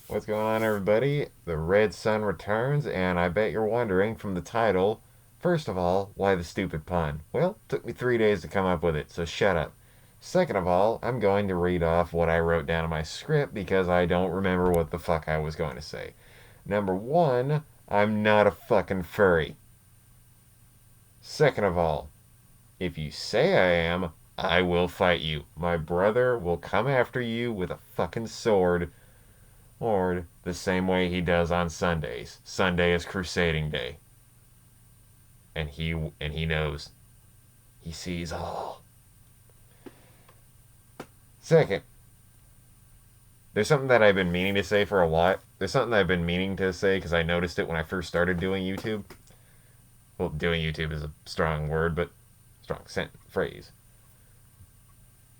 What's going on, everybody? The Red Sun returns, and I bet you're wondering from the title, first of all, why the stupid pun? Well, it took me 3 days to come up with it, so shut up. Second of all, I'm going to read off what I wrote down in my script because I don't remember what the fuck I was going to say. Number one, I'm not a fucking furry. Second of all, if you say I am, I will fight you. My brother will come after you with a fucking sword, or the same way he does on Sundays. Sunday is crusading day. And he knows. He sees all. Second, there's something that I've been meaning to say for a while. There's something that I've been meaning to say because I noticed it when I first started doing YouTube. Well, doing YouTube is a strong word, but strong phrase.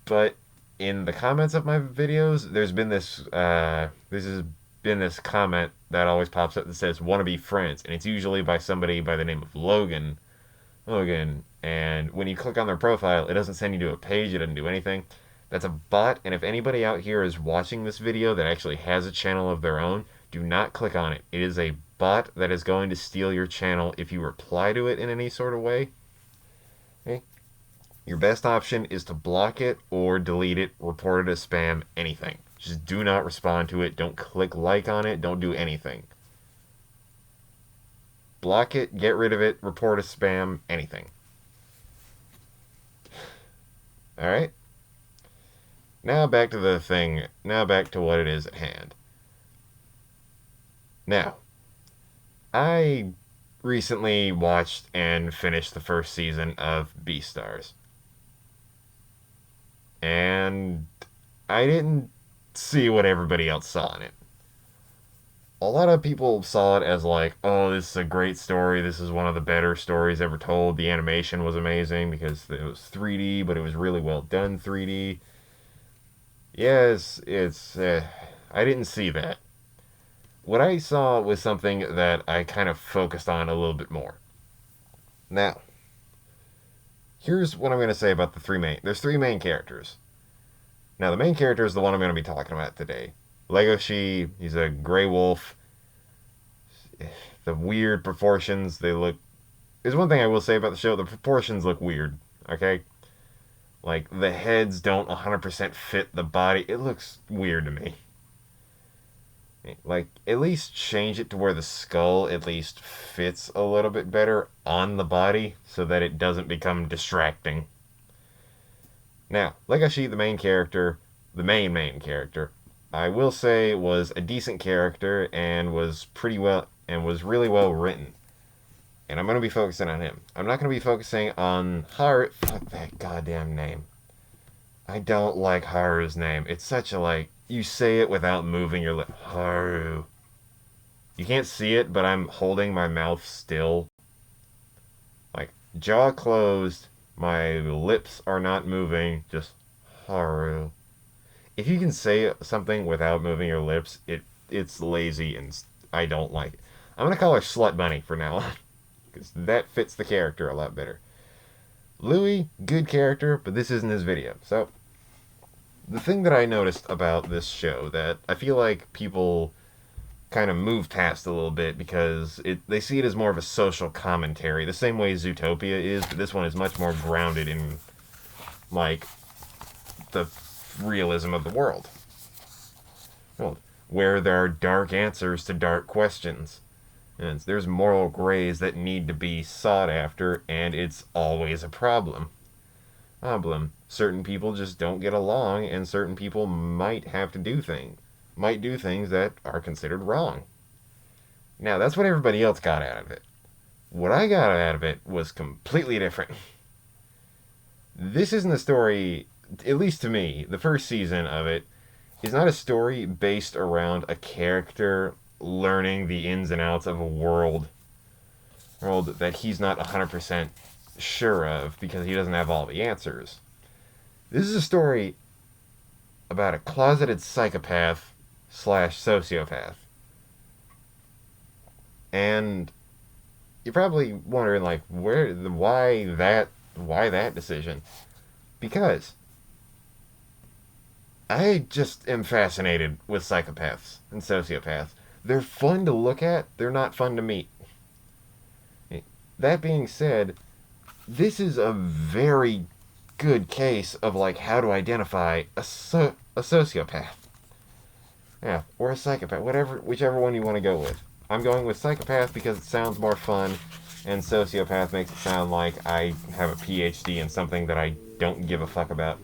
But in the comments of my videos, there's been this comment that always pops up that says "wanna be friends," and it's usually by somebody by the name of Logan. Logan, and when you click on their profile, it doesn't send you to a page. It doesn't do anything. That's a bot, and if anybody out here is watching this video that actually has a channel of their own, do not click on it. It is a bot that is going to steal your channel if you reply to it in any sort of way. Okay? Your best option is to block it or delete it, report it as spam, anything. Just do not respond to it. Don't click like on it. Don't do anything. Block it, get rid of it, report as spam, anything. Alright? Now back to the thing. Now back to what it is at hand. Now, I recently watched and finished the first season of Beastars. And I didn't see what everybody else saw in it. A lot of people saw it as like, oh, this is a great story. This is one of the better stories ever told. The animation was amazing because it was 3D, but it was really well done 3D. Yes, I didn't see that. What I saw was something that I kind of focused on a little bit more. Now, here's what I'm going to say about there's three main characters. Now, the main character is the one I'm going to be talking about today. Legoshi, he's a gray wolf. The weird proportions, they look... There's one thing I will say about the show, the proportions look weird, okay? Like, the heads don't 100% fit the body. It looks weird to me. Like, at least change it to where the skull at least fits a little bit better on the body so that it doesn't become distracting. Now, Legoshi, the main character, I will say was a decent character and was really well written. And I'm going to be focusing on him. I'm not going to be focusing on Haru. Fuck that goddamn name. I don't like Haru's name. It's such a you say it without moving your lip. Haru. You can't see it, but I'm holding my mouth still. Like, jaw closed. My lips are not moving. Just Haru. If you can say something without moving your lips, it's lazy and I don't like it. I'm going to call her Slut Bunny for now on. Because that fits the character a lot better. Louie, good character, but this isn't his video. So, the thing that I noticed about this show that I feel like people kind of move past a little bit because they see it as more of a social commentary, the same way Zootopia is, but this one is much more grounded in, like, the realism of the world. Well, where there are dark answers to dark questions. And there's moral grays that need to be sought after, and it's always a problem. Certain people just don't get along, and certain people might do things that are considered wrong. Now, that's what everybody else got out of it. What I got out of it was completely different. This isn't a story, at least to me, the first season of it is not a story based around a character learning the ins and outs of a world that he's not 100% sure of because he doesn't have all the answers. This is a story about a closeted psychopath / sociopath. And you're probably wondering, like, why that decision? Because I just am fascinated with psychopaths and sociopaths. They're fun to look at, they're not fun to meet. That being said, this is a very good case of like how to identify a sociopath. Yeah, or a psychopath, whichever one you want to go with. I'm going with psychopath because it sounds more fun, and sociopath makes it sound like I have a PhD in something that I don't give a fuck about.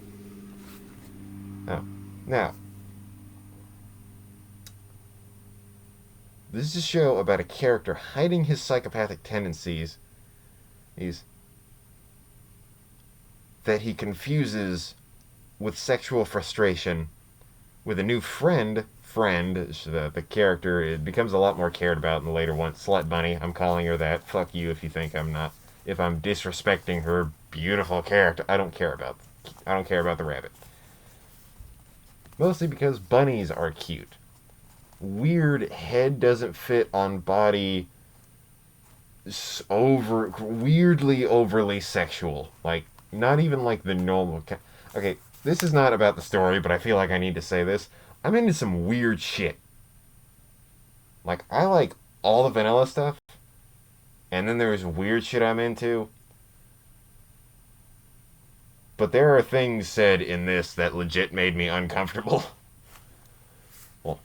Oh. Now, this is a show about a character hiding his psychopathic tendencies. He's that he confuses with sexual frustration with a new friend, the character, it becomes a lot more cared about in the later one. Slut Bunny, I'm calling her that. Fuck you if you think I'm not. If I'm disrespecting her beautiful character, I don't care about the rabbit. Mostly because bunnies are cute. Weird head doesn't fit on body. Weirdly overly sexual. Like, not even like the normal. Okay, this is not about the story, but I feel like I need to say this. I'm into some weird shit. Like, I like all the vanilla stuff, and then there's weird shit I'm into. But there are things said in this that legit made me uncomfortable. Well,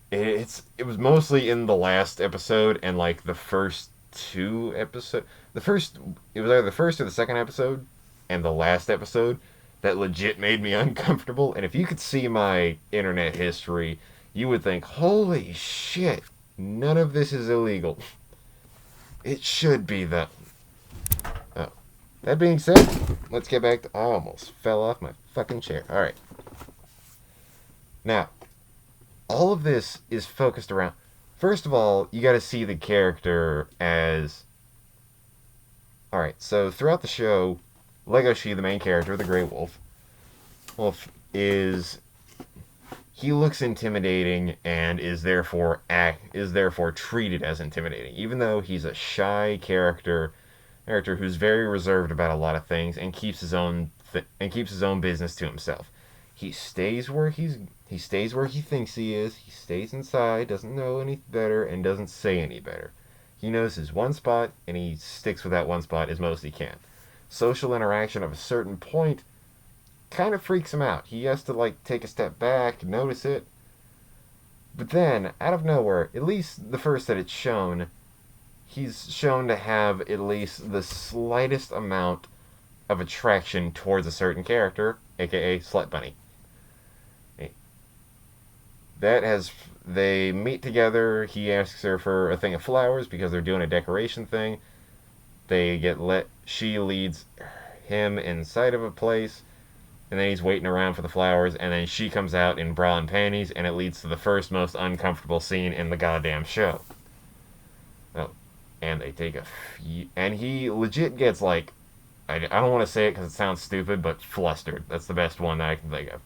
it was mostly in the last episode and like the first two episodes. It was either the first or the second episode and the last episode that legit made me uncomfortable. And if you could see my internet history, you would think, holy shit, none of this is illegal. It should be, though. Oh. That being said, let's get back to... I almost fell off my fucking chair. Alright. Now, all of this is focused around... First of all, you gotta see the character as... Alright, so throughout the show, Legoshi, the main character, the Grey Wolf is... He looks intimidating and is therefore treated as intimidating, even though he's a shy character who's very reserved about a lot of things and keeps his own business to himself. He stays where he thinks he is. He stays inside, doesn't know any better, and doesn't say any better. He knows his one spot, and he sticks with that one spot as most he can. Social interaction of a certain point kind of freaks him out. He has to like take a step back, notice it. But then, out of nowhere, at least the first that it's shown, he's shown to have at least the slightest amount of attraction towards a certain character, aka Slut Bunny. They meet together. He asks her for a thing of flowers because they're doing a decoration thing. She leads him inside of a place, and then he's waiting around for the flowers, and then she comes out in bra and panties, and it leads to the first most uncomfortable scene in the goddamn show. Oh, and they take and he legit gets like, I don't want to say it because it sounds stupid, but flustered. That's the best one that I can think of.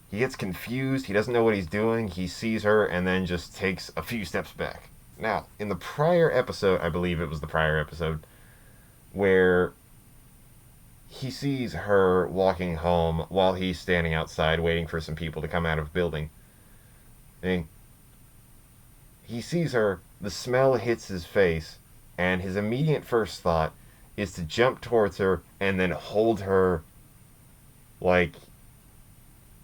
He gets confused, he doesn't know what he's doing, he sees her, and then just takes a few steps back. Now, in the prior episode, I believe it was the prior episode, where he sees her walking home while he's standing outside waiting for some people to come out of a building. And he sees her, the smell hits his face, and his immediate first thought is to jump towards her and then hold her like...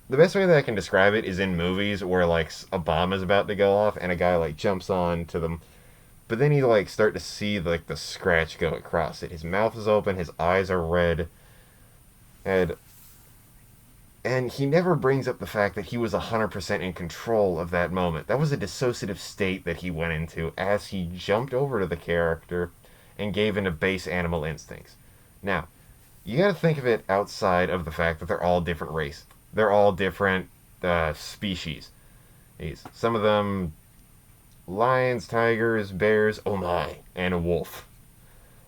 The best way that I can describe it is in movies where like a bomb is about to go off and a guy like jumps on to them, but then you like start to see like the scratch go across it. His mouth is open, his eyes are red, and he never brings up the fact that he was 100% in control of that moment. That was a dissociative state that he went into as he jumped over to the character and gave into base animal instincts. Now, you gotta think of it outside of the fact that they're all different race. They're all different species. Some of them lions, tigers, bears, oh my, and a wolf.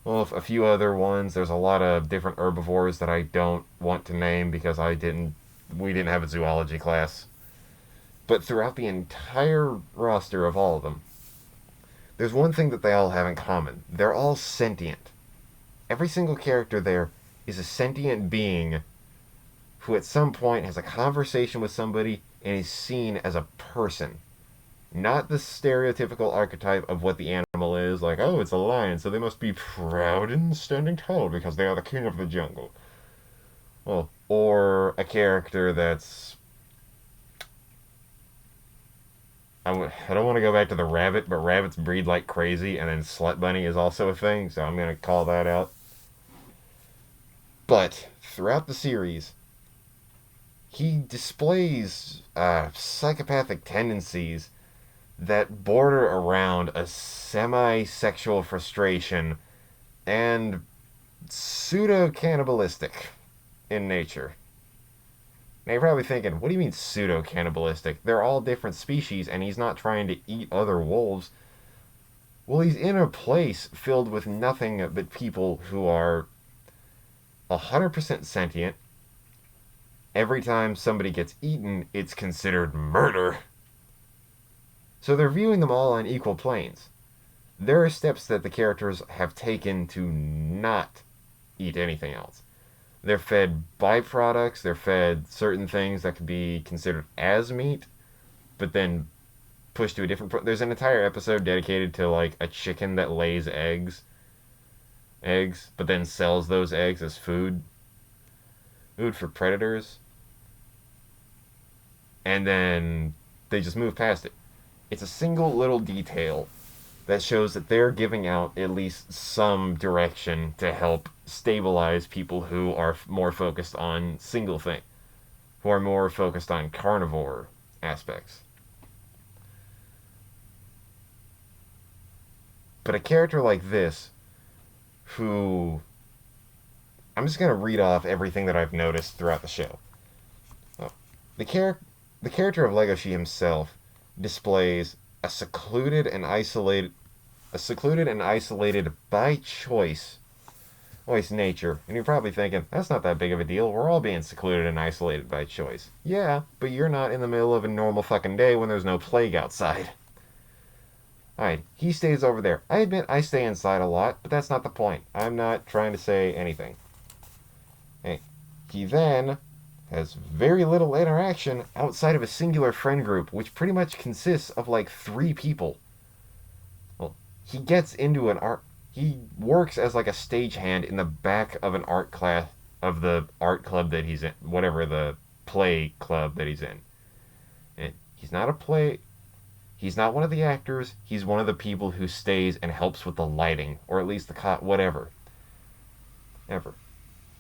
Well, a few other ones. There's a lot of different herbivores that I don't want to name because we didn't have a zoology class. But throughout the entire roster of all of them, there's one thing that they all have in common. They're all sentient. Every single character there is a sentient being who at some point has a conversation with somebody and is seen as a person. Not the stereotypical archetype of what the animal is, like, oh, it's a lion, so they must be proud and standing tall because they are the king of the jungle. Well, or a character that's... I don't want to go back to the rabbit, but rabbits breed like crazy, and then slut bunny is also a thing, so I'm going to call that out. But throughout the series, he displays psychopathic tendencies that border around a semi-sexual frustration and pseudo-cannibalistic in nature. Now you're probably thinking, what do you mean pseudo-cannibalistic? They're all different species and he's not trying to eat other wolves. Well, he's in a place filled with nothing but people who are 100% sentient. Every time somebody gets eaten, it's considered murder. So they're viewing them all on equal planes. There are steps that the characters have taken to not eat anything else. They're fed byproducts, they're fed certain things that could be considered as meat, but then pushed to a different... There's an entire episode dedicated to, like, a chicken that lays eggs, but then sells those eggs as food for predators. And then they just move past it. It's a single little detail that shows that they're giving out at least some direction to help stabilize people who are more focused on single thing, who are more focused on carnivore aspects. But a character like this, who... I'm just going to read off everything that I've noticed throughout the show. The character of Legoshi himself displays a secluded and isolated by choice nature. And you're probably thinking, that's not that big of a deal. We're all being secluded and isolated by choice. Yeah, but you're not in the middle of a normal fucking day when there's no plague outside. Alright, he stays over there. I admit I stay inside a lot, but that's not the point. I'm not trying to say anything. Hey, he then has very little interaction outside of a singular friend group, which pretty much consists of like 3 people. Well, he gets into an art... He works as like a stagehand in the back of an art class of the art club that he's in, whatever the play club that he's in. And he's not one of the actors, he's one of the people who stays and helps with the lighting, or at least the whatever.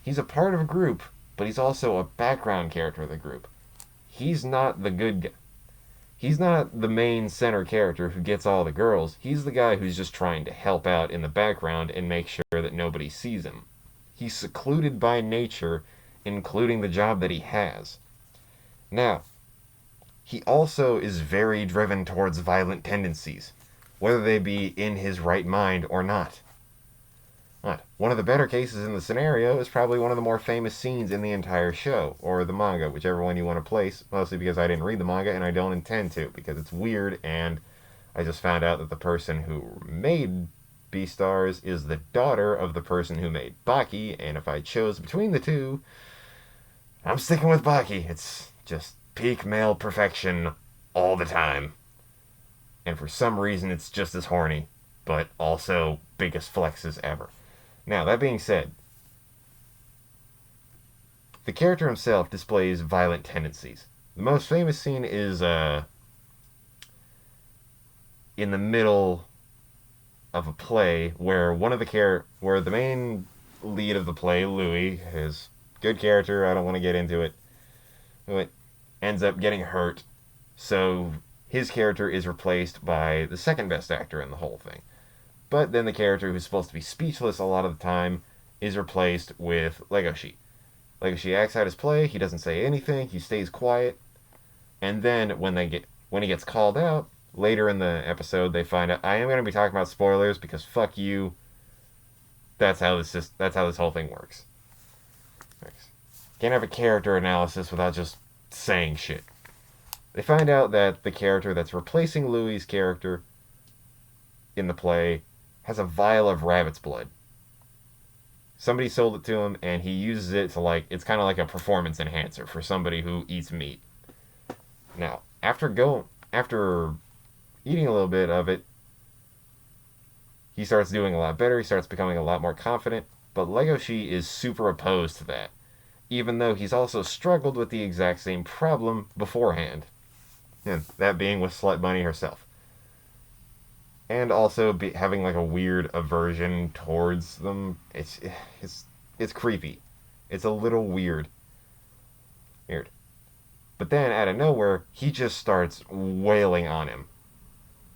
He's a part of a group, but he's also a background character of the group. He's not the good guy. He's not the main center character who gets all the girls. He's the guy who's just trying to help out in the background and make sure that nobody sees him. He's secluded by nature, including the job that he has. Now, he also is very driven towards violent tendencies, whether they be in his right mind or not. One of the better cases in the scenario is probably one of the more famous scenes in the entire show, or the manga, whichever one you want to place, mostly because I didn't read the manga and I don't intend to, because it's weird, and I just found out that the person who made Beastars is the daughter of the person who made Baki, and if I chose between the two, I'm sticking with Baki. It's just peak male perfection all the time. And for some reason it's just as horny, but also biggest flexes ever. Now, that being said, the character himself displays violent tendencies. The most famous scene is in the middle of a play where where the main lead of the play, Louie, his good character, I don't want to get into it, but ends up getting hurt. So his character is replaced by the second best actor in the whole thing. But then the character who's supposed to be speechless a lot of the time is replaced with Legoshi. Legoshi acts out his play, he doesn't say anything, he stays quiet, and then when he gets called out, later in the episode they find out, I am going to be talking about spoilers because fuck you, that's how this whole thing works. Can't have a character analysis without just saying shit. They find out that the character that's replacing Louie's character in the play has a vial of rabbit's blood. Somebody sold it to him, and he uses it to, like, it's kind of like a performance enhancer for somebody who eats meat. Now, after eating a little bit of it, he starts doing a lot better. He starts becoming a lot more confident. But Legoshi is super opposed to that, even though he's also struggled with the exact same problem beforehand. And that being with Slut Bunny herself. And also having like a weird aversion towards them. It's creepy. It's a little weird. Weird. But then out of nowhere, he just starts wailing on him.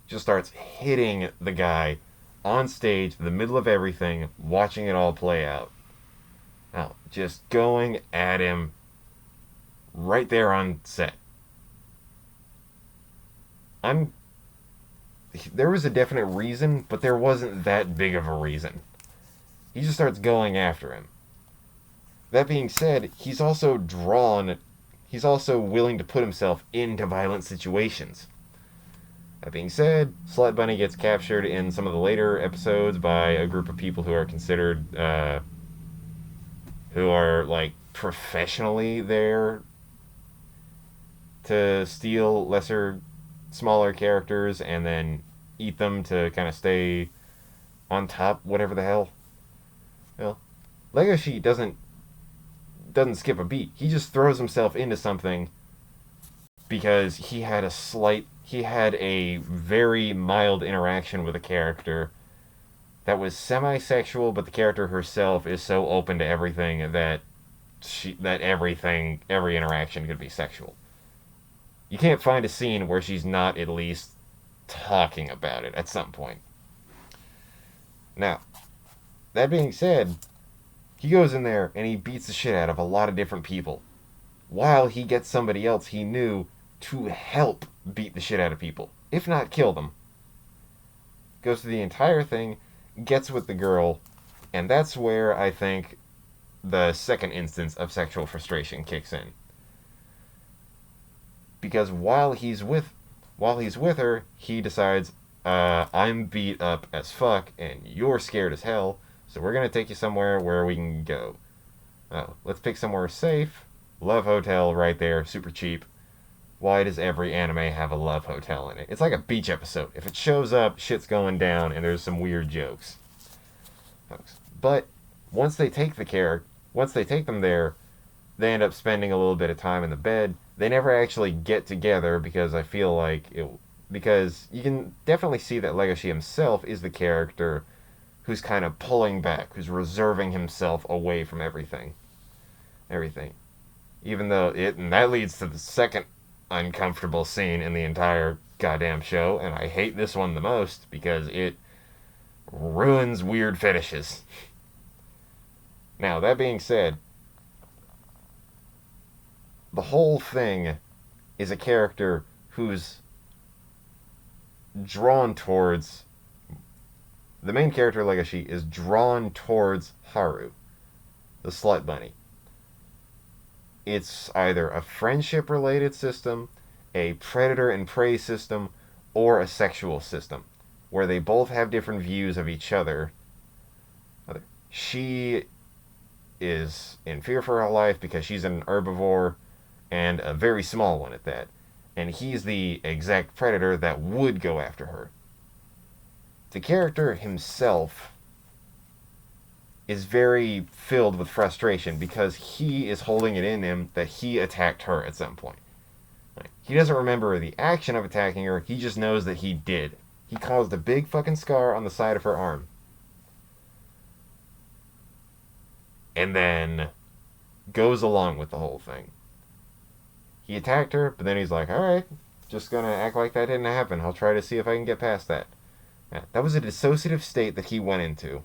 Just starts hitting the guy on stage, in the middle of everything, watching it all play out. Now, just going at him right there on set. There was a definite reason, but there wasn't that big of a reason. He just starts going after him. That being said, he's also willing to put himself into violent situations. That being said, Slut Bunny gets captured in some of the later episodes by a group of people who are considered, who are, like, professionally there to steal smaller characters and then eat them to kind of stay on top, whatever the hell. Well, Legoshi doesn't skip a beat. He just throws himself into something because he had a very mild interaction with a character that was semi-sexual, but the character herself is so open to everything that every interaction could be sexual. You can't find a scene where she's not at least talking about it at some point. Now, that being said, he goes in there and he beats the shit out of a lot of different people, while he gets somebody else he knew to help beat the shit out of people, if not kill them. Goes through the entire thing, gets with the girl, and that's where I think the second instance of sexual frustration kicks in. Because while he's with her, he decides, I'm beat up as fuck and you're scared as hell, so we're gonna take you somewhere where we can go. Let's pick somewhere safe. Love Hotel right there, super cheap. Why does every anime have a love hotel in it? It's like a beach episode. If it shows up, shit's going down and there's some weird jokes. But once they take them there, they end up spending a little bit of time in the bed. They never actually get together because because you can definitely see that Legoshi himself is the character who's kind of pulling back, who's reserving himself away from everything. Even though and that leads to the second uncomfortable scene in the entire goddamn show, and I hate this one the most because it ruins weird fetishes. Now, that being said, the whole thing is a character who's drawn towards... The main character, Legoshi, is drawn towards Haru, the Slut Bunny. It's either a friendship-related system, a predator and prey system, or a sexual system, where they both have different views of each other. She is in fear for her life because she's an herbivore, and a very small one at that. And he's the exact predator that would go after her. The character himself is very filled with frustration because he is holding it in him that he attacked her at some point. He doesn't remember the action of attacking her, he just knows that he did. He caused a big fucking scar on the side of her arm. And then goes along with the whole thing. He attacked her, but then he's like, alright, just gonna act like that didn't happen. I'll try to see if I can get past that. Yeah, that was a dissociative state that he went into.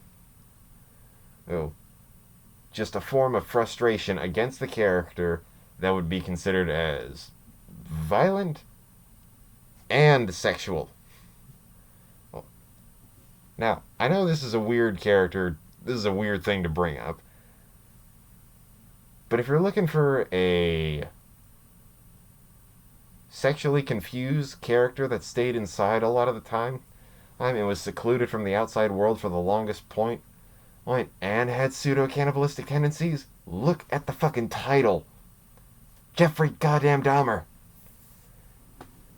Just a form of frustration against the character that would be considered as violent and sexual. Now, I know this is a weird character, this is a weird thing to bring up, but if you're looking for a sexually confused character that stayed inside a lot of the time, it was secluded from the outside world for the longest point, Wait, and had pseudo-cannibalistic tendencies? Look at the fucking title. Jeffrey goddamn Dahmer.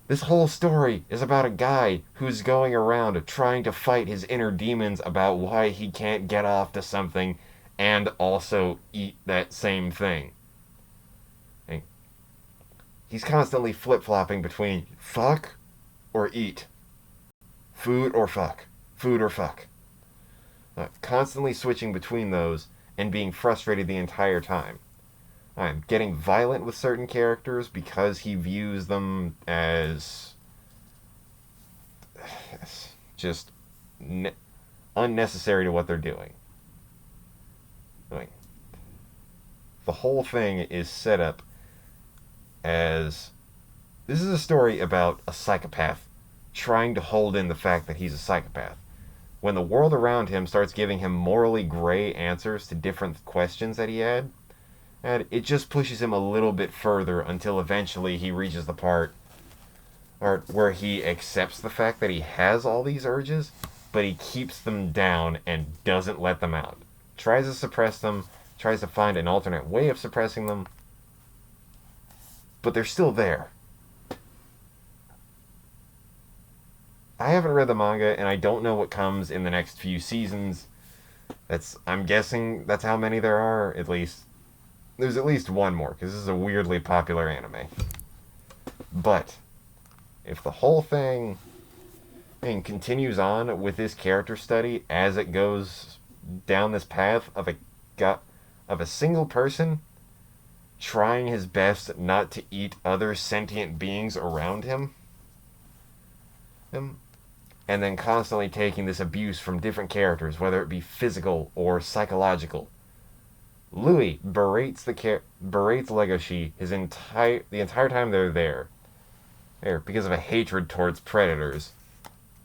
This whole story is about a guy who's going around trying to fight his inner demons about why he can't get off to something and also eat that same thing. And he's constantly flip-flopping between fuck or eat. Food or fuck. Food or fuck. Constantly switching between those and being frustrated the entire time. I'm getting violent with certain characters because he views them as just unnecessary to what they're doing. The whole thing is set up as this is a story about a psychopath trying to hold in the fact that he's a psychopath. When the world around him starts giving him morally gray answers to different questions that he had, and it just pushes him a little bit further until eventually he reaches the part where he accepts the fact that he has all these urges, but he keeps them down and doesn't let them out. Tries to suppress them, tries to find an alternate way of suppressing them, but they're still there. I haven't read the manga, and I don't know what comes in the next few seasons. I'm guessing that's how many there are, at least. There's at least one more, because this is a weirdly popular anime. But, if the whole thing continues on with this character study as it goes down this path of a single person trying his best not to eat other sentient beings around him, and then constantly taking this abuse from different characters, whether it be physical or psychological. Louie berates Legoshi the entire time they're there because of a hatred towards predators.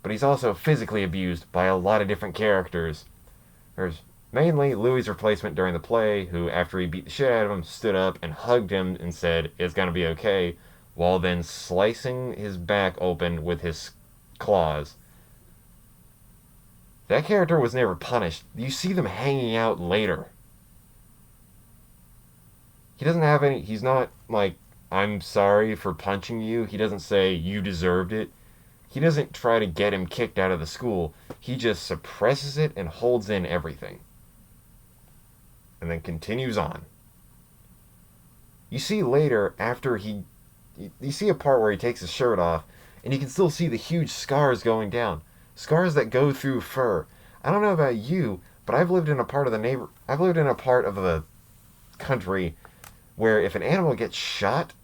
But he's also physically abused by a lot of different characters. There's mainly Louie's replacement during the play, who, after he beat the shit out of him, stood up and hugged him and said, "It's gonna be okay," while then slicing his back open with his claws. That character was never punished. You see them hanging out later. He doesn't have any... He's not like, "I'm sorry for punching you." He doesn't say, "You deserved it." He doesn't try to get him kicked out of the school. He just suppresses it and holds in everything. And then continues on. You see later, after you see a part where he takes his shirt off, and you can still see the huge scars going down. Scars that go through fur. I don't know about you, but I've lived in a part of the country where if an animal gets shot,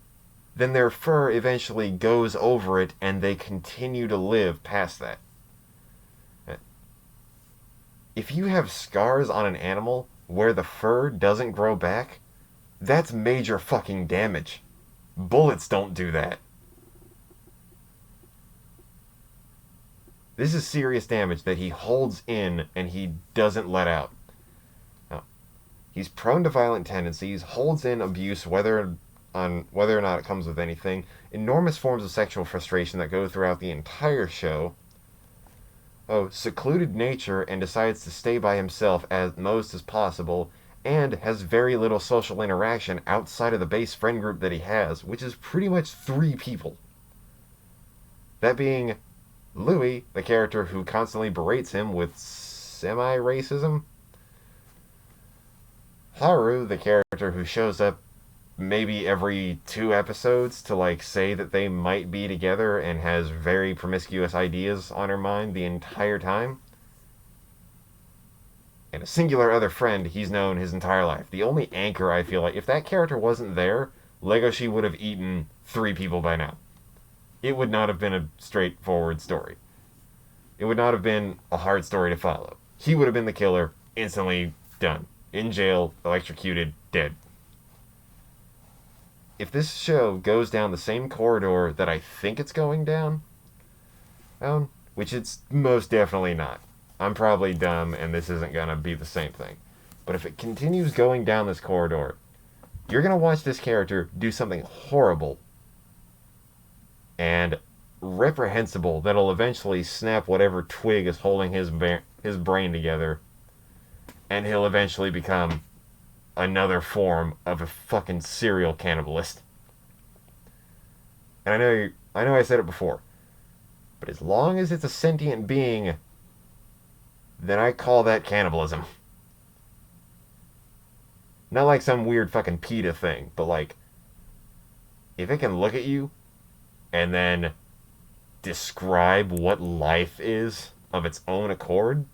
then their fur eventually goes over it and they continue to live past that. If you have scars on an animal where the fur doesn't grow back, that's major fucking damage. Bullets don't do that. This is serious damage that he holds in and he doesn't let out. Now, he's prone to violent tendencies, holds in abuse whether or not it comes with anything, enormous forms of sexual frustration that go throughout the entire show, secluded nature, and decides to stay by himself as most as possible, and has very little social interaction outside of the base friend group that he has, which is pretty much 3 people. That being Louie, the character who constantly berates him with semi-racism. Haru, the character who shows up maybe every 2 episodes to say that they might be together and has very promiscuous ideas on her mind the entire time. And a singular other friend he's known his entire life. The only anchor, I feel like, if that character wasn't there, Legoshi would have eaten 3 people by now. It would not have been a straightforward story. It would not have been a hard story to follow. He would have been the killer, instantly done. In jail, electrocuted, dead. If this show goes down the same corridor that I think it's going down, which it's most definitely not. I'm probably dumb and this isn't going to be the same thing. But if it continues going down this corridor, you're going to watch this character do something horrible and reprehensible that'll eventually snap whatever twig is holding his brain together, and he'll eventually become another form of a fucking serial cannibalist. And I know I said it before, but as long as it's a sentient being, then I call that cannibalism. Not like some weird fucking PETA thing, but like, if it can look at you and then describe what life is of its own accord,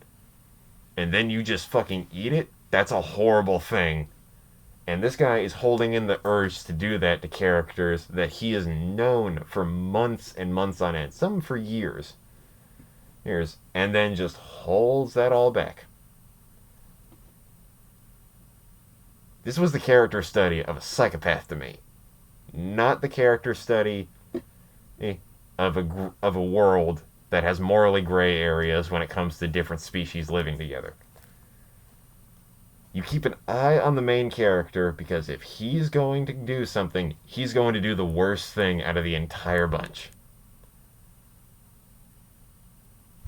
and then you just fucking eat it, that's a horrible thing. And this guy is holding in the urge to do that to characters that he has known for months and months on end, some for years. And then just holds that all back. This was the character study of a psychopath to me, not the character study of a world that has morally gray areas when it comes to different species living together. You keep an eye on the main character, because if he's going to do something, he's going to do the worst thing out of the entire bunch.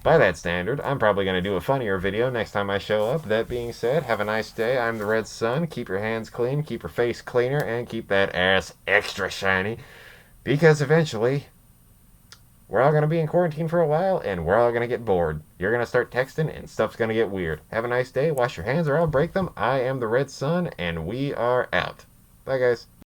By that standard, I'm probably going to do a funnier video next time I show up. That being said, have a nice day. I'm the Red Sun. Keep your hands clean, keep your face cleaner, and keep that ass extra shiny. Because eventually, we're all going to be in quarantine for a while, and we're all going to get bored. You're going to start texting, and stuff's going to get weird. Have a nice day. Wash your hands or I'll break them. I am the Red Sun, and we are out. Bye, guys.